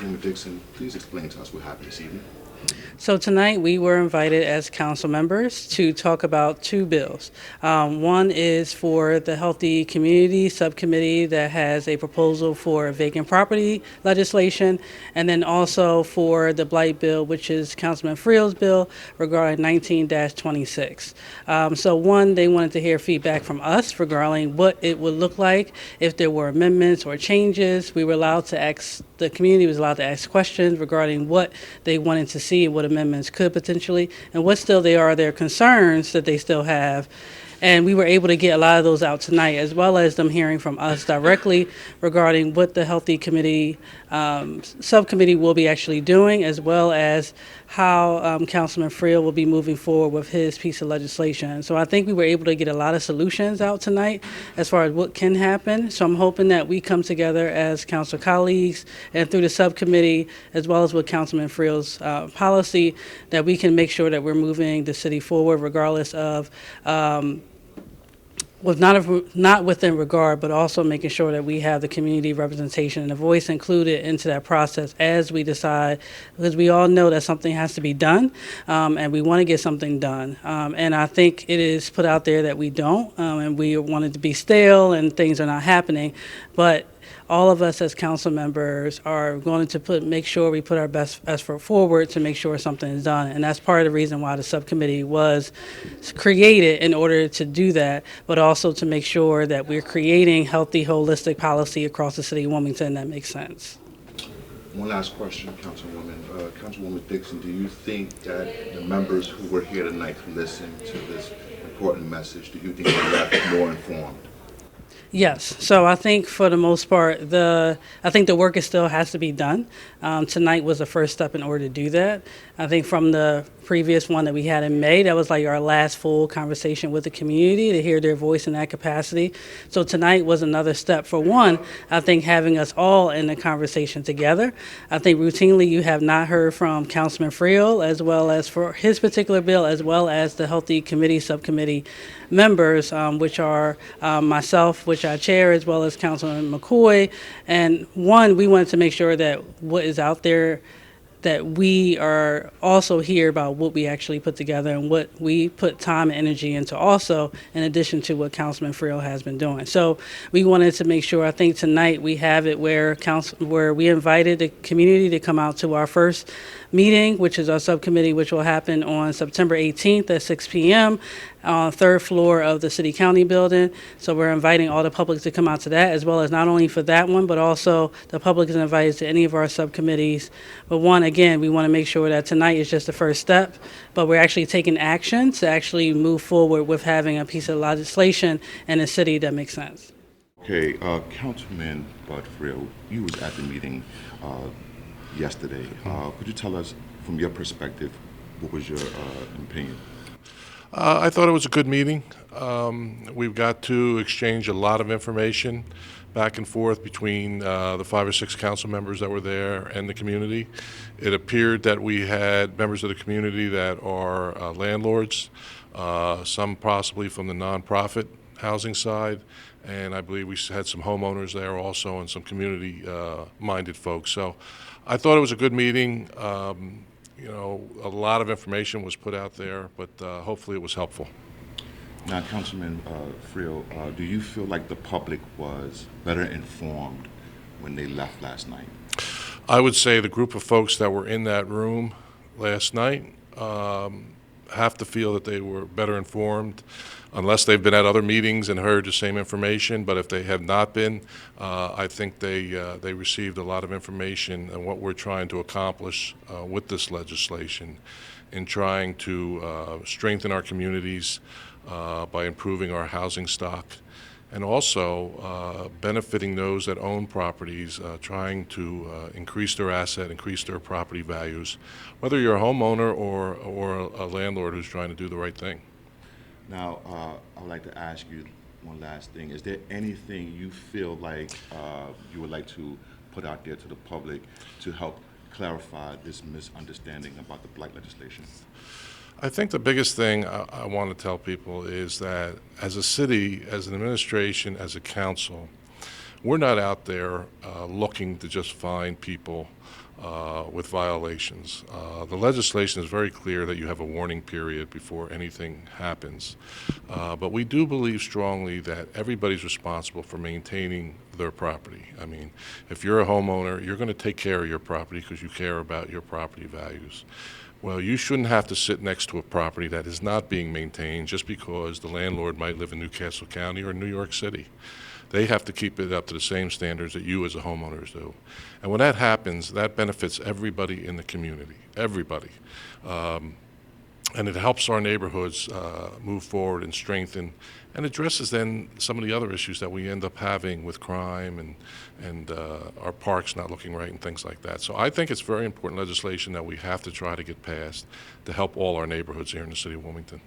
Councilwoman Dixon, please explain to us what happened this evening. So tonight we were invited as council members to talk about two bills. One is for the Healthy Community Subcommittee that has a proposal for vacant property legislation, and then also for the Blight Bill, which is Councilman Freel's bill regarding 19-26. So one, they wanted to hear feedback from us regarding what it would look like if there were amendments or changes. We were allowed to ask, the community was allowed to ask questions regarding what they wanted to see, what amendments could potentially, and what still they are their concerns that they still have. And we were able to get a lot of those out tonight, as well as them hearing from us directly regarding what the Healthy Committee Subcommittee will be actually doing, as well as how Councilman Freel will be moving forward with his piece of legislation. So I think we were able to get a lot of solutions out tonight as far as what can happen. So I'm hoping that we come together as council colleagues and through the subcommittee, as well as with Councilman Freel's policy, that we can make sure that we're moving the city forward regardless of was not within regard, but also making sure that we have the community representation and the voice included into that process as we decide, because we all know that something has to be done, and we want to get something done. And I think it is put out there that we don't, and we want it to be stale and things are not happening, but all of us as council members are going to make sure we put our best effort forward to make sure something is done. And that's part of the reason why the subcommittee was created, in order to do that, but also to make sure that we're creating healthy, holistic policy across the city of Wilmington that makes sense. One last question, Councilwoman. Councilwoman Dixon, do you think that the members who were here tonight to listen to this important message, do you think they left more informed? Yes, so I think for the most part, I think the work still has to be done. Tonight was the first step in order to do that. I think from the previous one that we had in May, that was like our last full conversation with the community to hear their voice in that capacity. So tonight was another step. For one, I think having us all in the conversation together. I think routinely you have not heard from Councilman Freel, as well as for his particular bill, as well as the Healthy Committee Subcommittee members, which are myself, which I chair, as well as Councilman McCoy. And one, we wanted to make sure that what is out there, that we are also hear about what we actually put together and what we put time and energy into also, in addition to what Councilman Freel has been doing. So we wanted to make sure, I think tonight we have it where we invited the community to come out to our first meeting, which is our subcommittee, which will happen on September 18th at 6 p.m. on the third floor of the City County building. So we're inviting all the public to come out to that, as well as not only for that one, but also the public is invited to any of our subcommittees. But one, again, we want to make sure that tonight is just the first step, but we're actually taking action to actually move forward with having a piece of legislation in a city that makes sense. Okay, Councilman Bud Freel, you was at the meeting yesterday. Could you tell us, from your perspective, what was your opinion? I thought it was a good meeting. We've got to exchange a lot of information back and forth between the 5 or 6 council members that were there and the community. It appeared that we had members of the community that are landlords, some possibly from the nonprofit housing side, and I believe we had some homeowners there also and some community-minded folks. So I thought it was a good meeting. You know, a lot of information was put out there, but hopefully it was helpful. Now, Councilman Freel, do you feel like the public was better informed when they left last night? I would say the group of folks that were in that room last night have to feel that they were better informed, unless they've been at other meetings and heard the same information. But if they have not been, I think they received a lot of information on what we're trying to accomplish with this legislation, in trying to strengthen our communities by improving our housing stock, and also benefiting those that own properties, trying to increase their asset, increase their property values, whether you're a homeowner or a landlord who's trying to do the right thing. Now, I would like to ask you one last thing. Is there anything you feel like you would like to put out there to the public to help clarify this misunderstanding about the blight legislation? I think the biggest thing I want to tell people is that as a city, as an administration, as a council, we're not out there looking to just find people with violations. The legislation is very clear that you have a warning period before anything happens. But we do believe strongly that everybody's responsible for maintaining their property. I mean, if you're a homeowner, you're going to take care of your property because you care about your property values. Well, you shouldn't have to sit next to a property that is not being maintained just because the landlord might live in Newcastle County or New York City. They have to keep it up to the same standards that you as a homeowners do. And when that happens, that benefits everybody in the community, everybody. And it helps our neighborhoods move forward and strengthen, and addresses then some of the other issues that we end up having with crime and our parks not looking right and things like that. So I think it's very important legislation that we have to try to get passed to help all our neighborhoods here in the city of Wilmington.